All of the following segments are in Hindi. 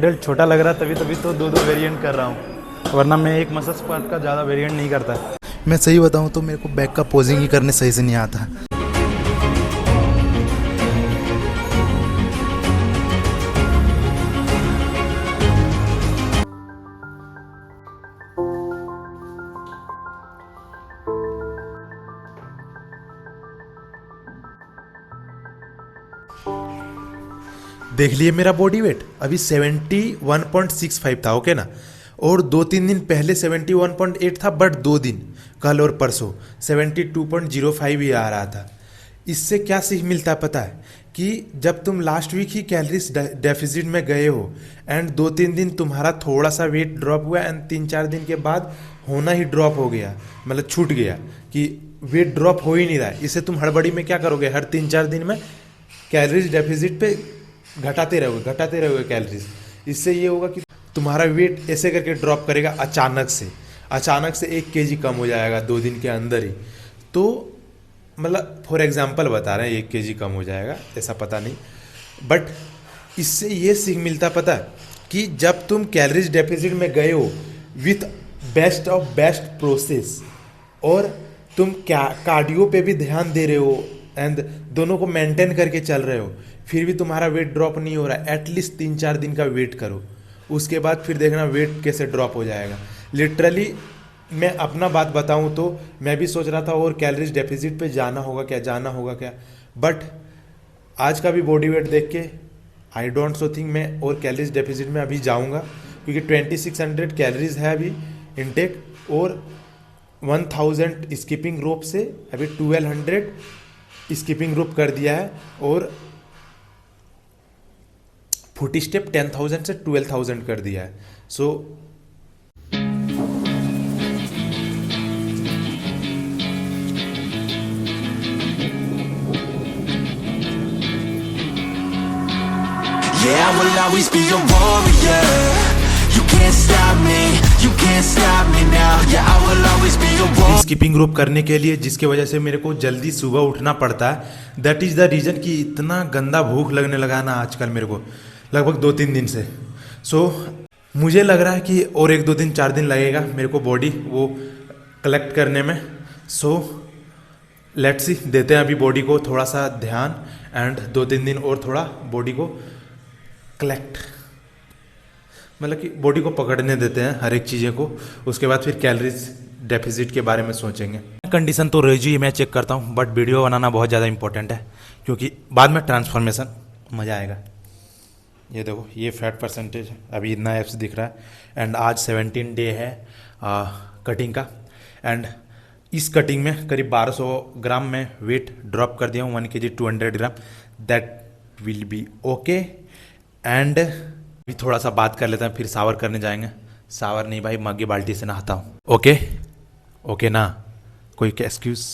मॉडल छोटा लग रहा है तभी तभी तो दो वेरिएंट कर रहा हूँ, वरना मैं एक मसल स्क्वाट का ज़्यादा वेरिएंट नहीं करता। मैं सही बताऊँ तो मेरे को बैक का पोजिंग ही करने सही से नहीं आता। देख लिए मेरा बॉडी वेट अभी 71.65 था, ओके ना। और 2-3 दिन पहले 71.8 था, बट 2 दिन कल और परसों 72.05 ही आ रहा था। इससे क्या सीख मिलता है पता है कि जब तुम लास्ट वीक ही कैलोरीज डेफिसिट में गए हो एंड 2-3 दिन तुम्हारा थोड़ा सा वेट ड्रॉप हुआ एंड 3-4 दिन के बाद होना ही ड्रॉप हो गया, मतलब छूट गया कि वेट ड्रॉप हो ही नहीं रहा है। इससे तुम हड़बड़ी में क्या करोगे, हर 3-4 दिन में कैलोरीज डेफिसिट पे घटाते रहोगे कैलोरीज। इससे ये होगा कि तुम्हारा वेट ऐसे करके ड्रॉप करेगा अचानक से 1 kg कम हो जाएगा 2 दिन के अंदर ही। तो मतलब फॉर एग्जांपल बता रहे हैं 1 kg कम हो जाएगा, ऐसा पता नहीं, बट इससे ये सीख मिलता पता है कि जब तुम कैलोरीज डेफिसिट में गए हो with best of best process और तुम कार्डियो पे भी ध्यान दे रहे हो एंड दोनों को मेंटेन करके चल रहे हो, फिर भी तुम्हारा वेट ड्रॉप नहीं हो रहा है, एटलीस्ट 3-4 दिन का वेट करो, उसके बाद फिर देखना वेट कैसे ड्रॉप हो जाएगा। लिटरली मैं अपना बात बताऊं तो मैं भी सोच रहा था और कैलोरीज डेफिसिट पे जाना होगा क्या, बट आज का भी बॉडी वेट देख के आई डोंट सो थिंक मैं और कैलोरीज डेफिसिट में अभी जाऊंगा, क्योंकि 2600 कैलोरीज है अभी इनटेक और 1000 स्किपिंग रोप से अभी 1200 स्किपिंग रोप कर दिया है और फुटी स्टेप 10,000 से 12,000 कर दिया है। सो Yeah, I will always be a warrior. You can't stop me, you can't stop me now. Yeah, I will always be a warrior. Skipping rope करने के लिए जिसके वजह से मेरे को जल्दी सुबह उठना पड़ता है, दैट इज़ द रीज़न कि इतना गंदा भूख लगने लगा ना आजकल मेरे को, लगभग 2-3 दिन से। सो मुझे लग रहा है कि और 1-2 दिन 4 दिन लगेगा मेरे को बॉडी वो कलेक्ट करने में। सो लेट्स सी, देते हैं अभी बॉडी को थोड़ा सा ध्यान एंड 2-3 दिन और थोड़ा बॉडी को कलेक्ट, मतलब कि बॉडी को पकड़ने देते हैं हर एक चीज़ें को, उसके बाद फिर कैलोरीज डेफिसिट के बारे में सोचेंगे। कंडीशन तो रही मैं चेक करता हूँ, बट वीडियो बनाना बहुत ज़्यादा इंपॉर्टेंट है क्योंकि बाद में ट्रांसफॉर्मेशन मज़ा आएगा। ये देखो, ये फैट परसेंटेज है, अभी इतना एप्स दिख रहा है एंड आज 17 डे है कटिंग का एंड इस कटिंग में करीब 1200 ग्राम में वेट ड्रॉप कर दिया हूँ, 1 kg 200 gram, that will be okay. And अभी थोड़ा सा बात कर लेते हैं, फिर शावर करने जाएंगे। शावर नहीं भाई, मग्गी बाल्टी से नहाता हूँ। ओके ना, कोई एक्सक्यूज़?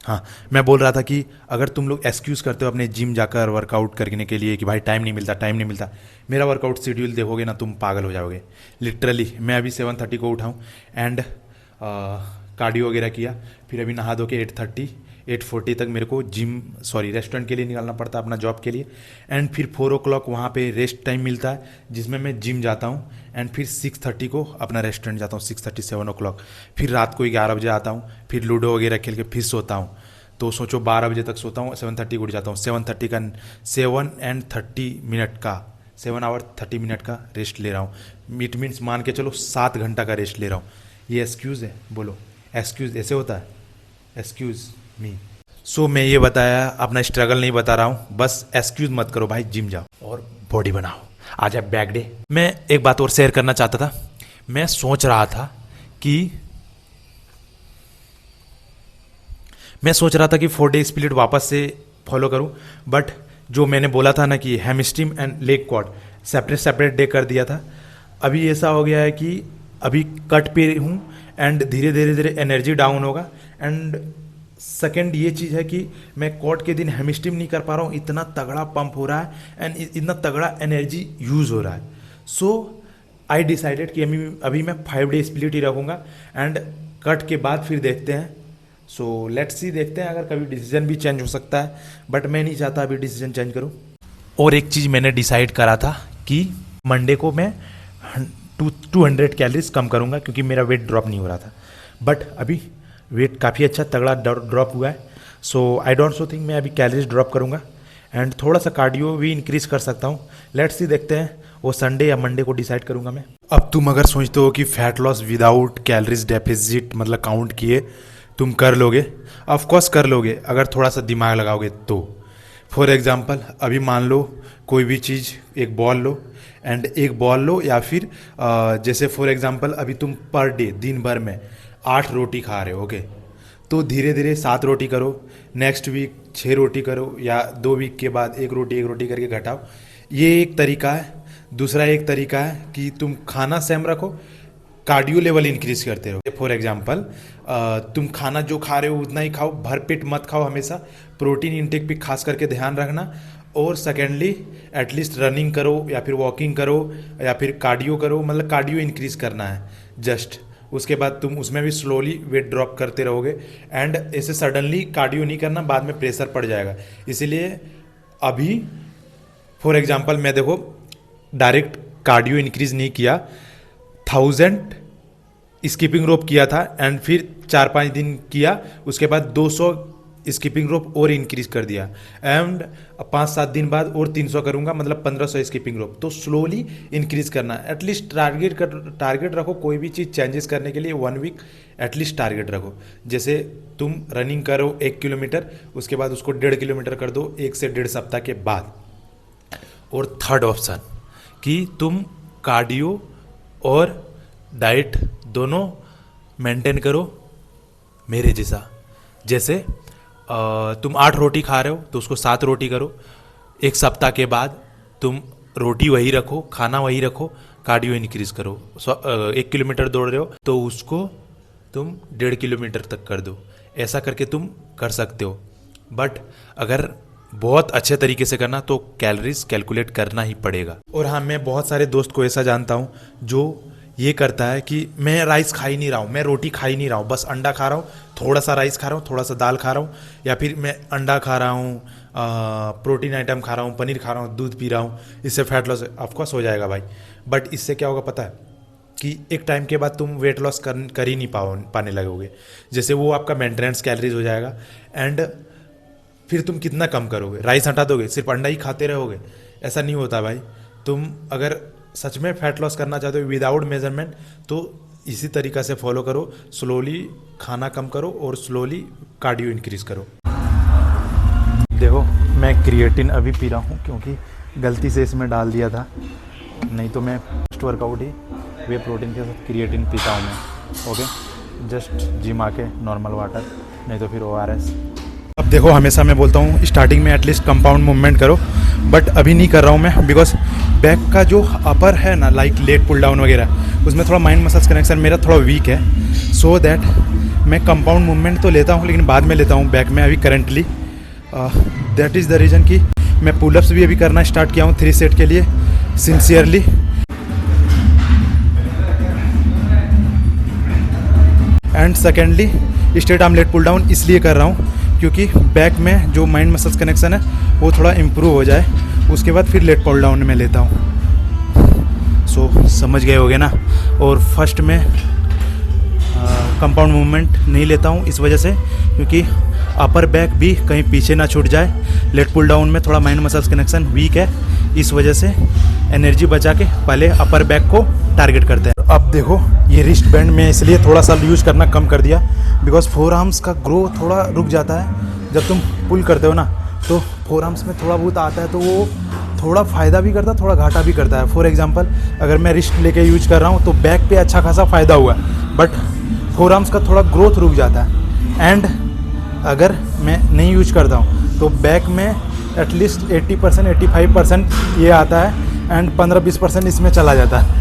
हाँ, मैं बोल रहा था कि अगर तुम लोग एक्सक्यूज़ करते हो अपने जिम जाकर वर्कआउट करने के लिए कि भाई टाइम नहीं मिलता, मेरा वर्कआउट शेड्यूल देखोगे ना तुम पागल हो जाओगे। लिटरली मैं अभी 7:30 को उठाऊँ एंड कार्डियो वगैरह किया, फिर अभी नहा धो के 8:40 तक मेरे को रेस्टोरेंट के लिए निकालना पड़ता है अपना जॉब के लिए एंड फिर 4 o'clock वहाँ पे रेस्ट टाइम मिलता है जिसमें मैं जिम जाता हूँ एंड फिर 6:30 को अपना रेस्टोरेंट जाता हूँ, 6:30 7 o'clock, फिर रात को 11 बजे आता हूँ, फिर लूडो वगैरह खेल के फिर सोता हूँ। तो सोचो 12 बजे तक सोता हूँ, 7:30 को उठ जाता हूँ, 7:30 का 7 आवर 30 मिनट का रेस्ट ले रहा हूँ। इट मीन्स मान के चलो 7 घंटा का रेस्ट ले रहा हूँ। ये एक्सक्यूज़ है? बोलो, एक्सक्यूज़ ऐसे होता है? Excuse me. सो मैं ये बताया, अपना स्ट्रगल नहीं बता रहा हूँ, बस एक्सक्यूज़ मत करो भाई, जिम जाओ और बॉडी बनाओ। आज है बैक डे। मैं एक बात और शेयर करना चाहता था। मैं सोच रहा था कि 4 डे स्प्लिट वापस से फॉलो करूं, बट जो मैंने बोला था ना कि hamstring and leg quad separate day कर दिया था। अभी ऐसा हो गया है कि अभी कट पे हूं एंड धीरे धीरे एनर्जी डाउन होगा एंड सेकेंड ये चीज़ है कि मैं क्वाड के दिन हैमस्ट्रिंग नहीं कर पा रहा हूँ, इतना तगड़ा पंप हो रहा है एंड इतना तगड़ा एनर्जी यूज़ हो रहा है। सो आई डिसाइडेड कि अभी मैं 5 डे स्प्लिट ही रखूँगा एंड कट के बाद फिर देखते हैं। सो लेट्स सी, देखते हैं, अगर कभी डिसीजन भी चेंज हो सकता है, बट मैं नहीं चाहता अभी डिसीजन चेंज करूँ। और एक चीज़ मैंने डिसाइड करा था कि मंडे को मैं 200 कैलोरीज कम करूँगा क्योंकि मेरा वेट ड्रॉप नहीं हो रहा था, बट अभी वेट काफ़ी अच्छा तगड़ा ड्रॉप हुआ है। सो आई डोंट सो थिंक मैं अभी कैलोरीज ड्रॉप करूँगा एंड थोड़ा सा कार्डियो भी इंक्रीज कर सकता हूँ। लेट्स सी, देखते हैं, वो संडे या मंडे को डिसाइड करूँगा मैं। अब तुम अगर सोचते हो कि fat loss without calories deficit मतलब काउंट किए तुम कर लोगे, ऑफ कोर्स कर लोगे अगर थोड़ा सा दिमाग लगाओगे तो। फॉर एग्जांपल अभी मान लो कोई भी चीज़, एक बॉल लो एंड एक बॉल लो, या फिर जैसे फॉर एग्जांपल अभी तुम पर डे दिन भर में 8 रोटी खा रहे हो, ओके, तो धीरे धीरे 7 रोटी करो, नेक्स्ट वीक 6 रोटी करो, या 2 वीक के बाद 1 रोटी करके घटाओ। ये एक तरीका है। दूसरा एक तरीका है कि तुम खाना सेम रखो, कार्डियो लेवल इंक्रीज करते रहो। फॉर एग्जांपल तुम खाना जो खा रहे हो उतना ही खाओ, भरपेट मत खाओ, हमेशा प्रोटीन इंटेक पे खास करके ध्यान रखना। और सेकेंडली एटलीस्ट रनिंग करो या फिर वॉकिंग करो या फिर कार्डियो करो, मतलब कार्डियो इंक्रीज करना है जस्ट। उसके बाद तुम उसमें भी स्लोली वेट ड्रॉप करते रहोगे एंड ऐसे सडनली कार्डियो नहीं करना, बाद में प्रेशर पड़ जाएगा। इसीलिए अभी फॉर एग्जांपल मैं देखो डायरेक्ट कार्डियो इंक्रीज नहीं किया, 1000 स्किपिंग रोप किया था एंड फिर 4-5 दिन किया, उसके बाद 200 स्किपिंग रोप और इंक्रीज कर दिया एंड 5-7 दिन बाद और 300 करूंगा, मतलब 1500 स्किपिंग रोप। तो स्लोली इंक्रीज करना, एटलीस्ट टारगेट रखो। कोई भी चीज़ चेंजेस करने के लिए 1 वीक एटलीस्ट टारगेट रखो। जैसे तुम रनिंग करो 1 किलोमीटर, उसके बाद उसको 1.5 किलोमीटर कर दो 1 से 1.5 सप्ताह के बाद। और थर्ड ऑप्शन कि तुम कार्डियो और डाइट दोनों मेंटेन करो मेरे जैसा। जैसे तुम 8 रोटी खा रहे हो तो उसको 7 रोटी करो, 1 सप्ताह के बाद तुम रोटी वही रखो, खाना वही रखो, कार्डियो इंक्रीज करो। 1 किलोमीटर दौड़ रहे हो तो उसको तुम 1.5 किलोमीटर तक कर दो। ऐसा करके तुम कर सकते हो, बट अगर बहुत अच्छे तरीके से करना तो कैलोरीज कैलकुलेट करना ही पड़ेगा। और हाँ, मैं बहुत सारे दोस्त को ऐसा जानता हूँ जो ये करता है कि मैं राइस खा ही नहीं रहा हूँ, मैं रोटी खा ही नहीं रहा हूँ, बस अंडा खा रहा हूँ, थोड़ा सा राइस खा रहा हूँ, थोड़ा सा दाल खा रहा हूँ, या फिर मैं अंडा खा रहा हूँ, प्रोटीन आइटम खा रहा हूँ, पनीर खा रहा हूँ, दूध पी रहा हूँ, इससे फैट लॉस ऑफकोर्स हो जाएगा भाई। बट इससे क्या होगा पता है कि एक टाइम के बाद तुम वेट लॉस कर ही नहीं पाने लगोगे। जैसे वो आपका मेंटेनेंस कैलोरीज हो जाएगा एंड फिर तुम कितना कम करोगे, राइस हटा दोगे, सिर्फ अंडा ही खाते रहोगे। ऐसा नहीं होता भाई। तुम अगर सच में फैट लॉस करना चाहते हो विदाउट मेजरमेंट तो इसी तरीका से फॉलो करो, स्लोली खाना कम करो और स्लोली कार्डियो इंक्रीज करो। देखो मैं क्रिएटिन अभी पी रहा हूँ क्योंकि गलती से इसमें डाल दिया था, नहीं तो मैं पोस्ट वर्कआउट ही वे प्रोटीन के साथ क्रिएटिन पीता हूँ मैं। ओके, जस्ट जिम आके नॉर्मल वाटर, नहीं तो फिर ORS। अब देखो हमेशा मैं बोलता हूँ स्टार्टिंग में एटलीस्ट कंपाउंड मूवमेंट करो, बट अभी नहीं कर रहा हूँ मैं बिकॉज बैक का जो अपर है ना, लाइक लेग पुल डाउन वगैरह, उसमें थोड़ा माइंड मसल्स कनेक्शन मेरा थोड़ा वीक है। सो दैट मैं कंपाउंड मूवमेंट तो लेता हूँ लेकिन बाद में लेता हूँ बैक में अभी currently. That is the reason कि मैं पुलअप्स भी अभी करना स्टार्ट किया हूँ 3 सेट के लिए sincerely. And secondly straight arm leg pull down इसलिए कर रहा हूँ क्योंकि बैक में जो माइंड मसल्स कनेक्शन है वो थोड़ा इम्प्रूव हो जाए, उसके बाद फिर लेग पुल डाउन में लेता हूँ। सो समझ गए होगे ना। और फर्स्ट में कंपाउंड मूवमेंट नहीं लेता हूँ इस वजह से क्योंकि अपर बैक भी कहीं पीछे ना छूट जाए। लेग पुल डाउन में थोड़ा माइंड मसल्स कनेक्शन वीक है, इस वजह से एनर्जी बचा के पहले अपर बैक को टारगेट करते हैं। अब देखो ये रिस्ट बैंड में इसलिए थोड़ा सा यूज करना कम कर दिया बिकॉज फोर आर्म्स का ग्रो थोड़ा रुक जाता है। जब तुम पुल करते हो ना तो फोर आर्म्स में थोड़ा बहुत आता है तो वो थोड़ा फ़ायदा भी करता है, थोड़ा घाटा भी करता है। फॉर एग्जांपल अगर मैं रिस्ट लेके यूज कर रहा हूँ तो बैक पे अच्छा खासा फ़ायदा हुआ, बट फोर आर्म्स का थोड़ा ग्रोथ रुक जाता है। एंड अगर मैं नहीं यूज करता हूँ तो बैक में एटलीस्ट 80% 85% ये आता है एंड 15-20% इसमें चला जाता है।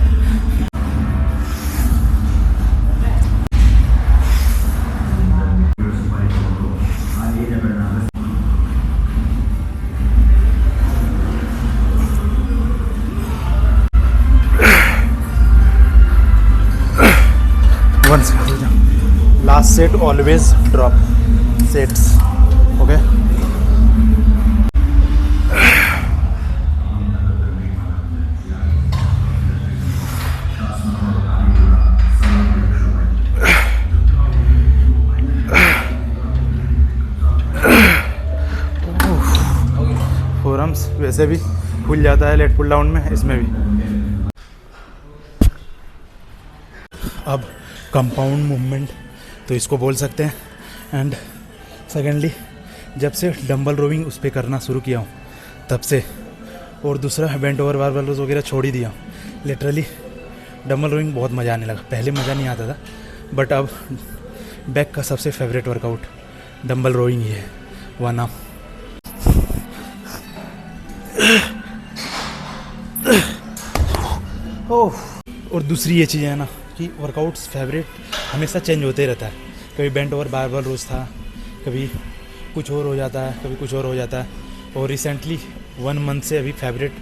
Last set always drop sets, okay? वैसे भी खुल जाता है लेट पुल डाउन में, इसमें भी। अब कंपाउंड मूवमेंट तो इसको बोल सकते हैं। एंड सेकेंडली जब से डंबल रोविंग उस पर करना शुरू किया हूँ तब से, और दूसरा बेंट ओवर बारबेल रोज वगैरह छोड़ ही दिया हूँ। लिटरली डंबल रोइंग बहुत मज़ा आने लगा। पहले मज़ा नहीं आता था, बट अब बैक का सबसे फेवरेट वर्कआउट डंबल रोइंग ही है, वन आर्म। और दूसरी ये चीज़ है ना कि वर्कआउट्स फेवरेट हमेशा चेंज होते रहता है। कभी बेंट ओवर बारबेल रोज था, कभी कुछ और हो जाता है, कभी कुछ और हो जाता है। और रिसेंटली 1 मंथ से अभी favourite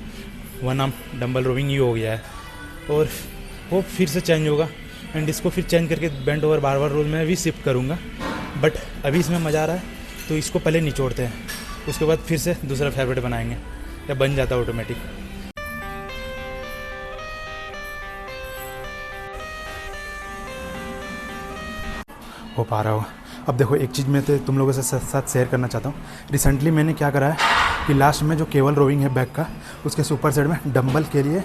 one arm dumbbell rowing ही हो गया है, और वो फिर से चेंज होगा। एंड इसको फिर चेंज करके बेंट ओवर बारबेल रोज में भी शिफ्ट करूँगा। बट अभी इसमें मज़ा आ रहा है तो इसको पहले निचोड़ते हैं, उसके बाद फिर से दूसरा फेवरेट बनाएंगे, या बन जाता है ऑटोमेटिक। हो पा रहा होगा। अब देखो एक चीज़ मैं तो तुम लोगों से साथ शेयर करना चाहता हूँ। रिसेंटली मैंने क्या करा है कि लास्ट में जो केबल रोविंग है बैक का, उसके सुपर साइड में डंबल के लिए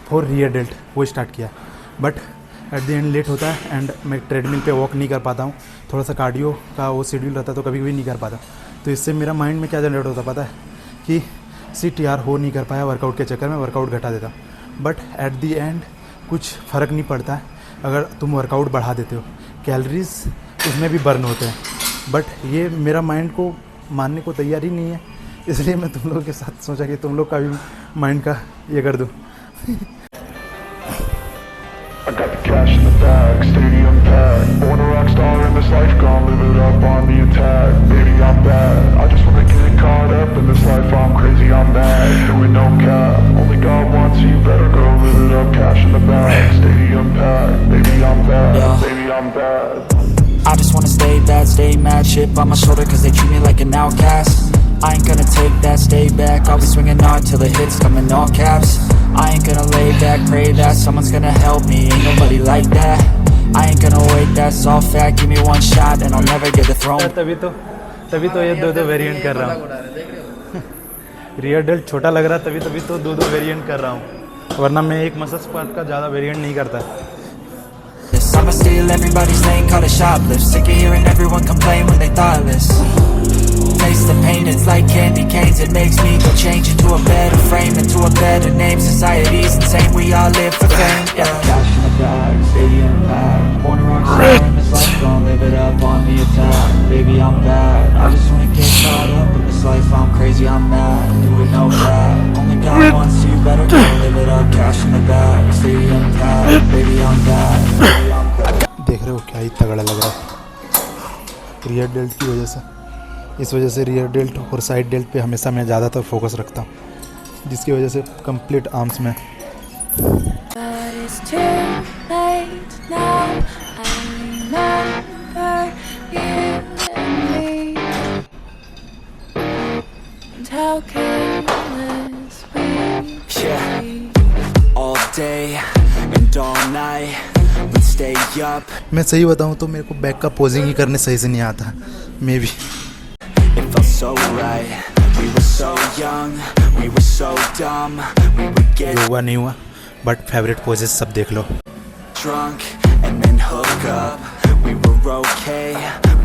4 रियर डेल्ट वो स्टार्ट किया। But at the and let होता है एंड मैं ट्रेडमिल पे वॉक नहीं कर पाता हूँ। थोड़ा सा कार्डियो का वो शेड्यूल रहता है तो कभी भी नहीं कर पाता। तो इससे मेरा माइंड में क्या जनरेट होता पता है कि सिट यार हो नहीं कर पाया, वर्कआउट के चक्कर में वर्कआउट घटा देता। बट एट द एंड कुछ फ़र्क नहीं पड़ता है अगर तुम वर्कआउट बढ़ा देते हो, कैलोरीज उसमें भी बर्न होते हैं। बट ये मेरा माइंड को मानने को तैयार ही नहीं है, इसलिए मैं तुम लोगों के साथ सोचा कि तुम लोग का भी माइंड का ये कर दूँ। I got the cash in the bag, stadium packed. Born a rock star in this life, gon' live it up on the attack. Baby, I'm bad. I just wanna get caught up in this life. I'm crazy, I'm mad. Doing no cap. Only God wants you, better go live it up. Cash in the bag, stadium packed. Baby, I'm bad. Baby, I'm bad. I just wanna stay bad, stay mad. Chip on my shoulder cause they treat me like an outcast. I ain't gonna take that, stay back. I'll be swinging hard till the hits come in all caps. I ain't gonna lay back, pray that someone's gonna help me. Ain't nobody like that. I ain't gonna wait, that's all fact. Give me one shot and I'll never get the throne. तभी तो ये दो वेरिएंट कर रहा हूँ। रियर डेल्ट छोटा लग रहा है तभी तो दो वेरिएंट कर रहा हूँ, वरना मैं एक मसल स्क्वाट का ज़्यादा वेरिएंट नहीं करता। I'ma steal everybody's lane, call it shoplift. Sick of hearing everyone complain when they thoughtless. Taste the pain, it's like candy canes. It makes me go change into a better frame, into a better name. Society's insane, we all live for fame. Yeah. Cash in the bag, stadium packed. Born a rock star in this life, gon' live it up on the attack. Baby, I'm bad. I just wanna get caught up in this life. I'm crazy, I'm mad. Doing no bad. Only God wants you, better go live it up. Cash in the bag, stadium packed. Baby, I'm bad. Baby, I'm bad. देख रहे हो क्या ही तगड़ा लग रहा है रियर डेल्ट की वजह से। इस वजह से रियर डेल्ट और साइड डेल्ट पे हमेशा मैं ज़्यादातर फोकस रखता हूँ, जिसकी वजह से कंप्लीट आर्म्स में। All day and all night, we'd stay up. मैं सही बताऊँ तो मेरे को बैक का पोजिंग ही करने सही से नहीं आता, may be. It felt so right. We were so young, we were so dumb. We would get जो हुआ नहीं हुआ, बट फेवरेट पोजेस सब देख लो। drunk and then hook up. We were okay,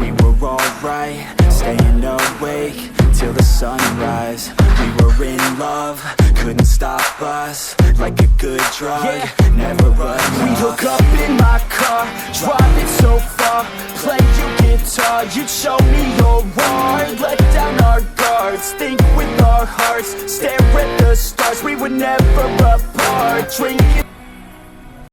we were alright. Staying awake till the sunrise. We were in love, couldn't stop us. Like a good drug, never enough. We hook up in my car, driving so far. Play your guitar, you'd show me your art. Let down our guards, think with our hearts. Stare at the stars, we were never apart. Drinking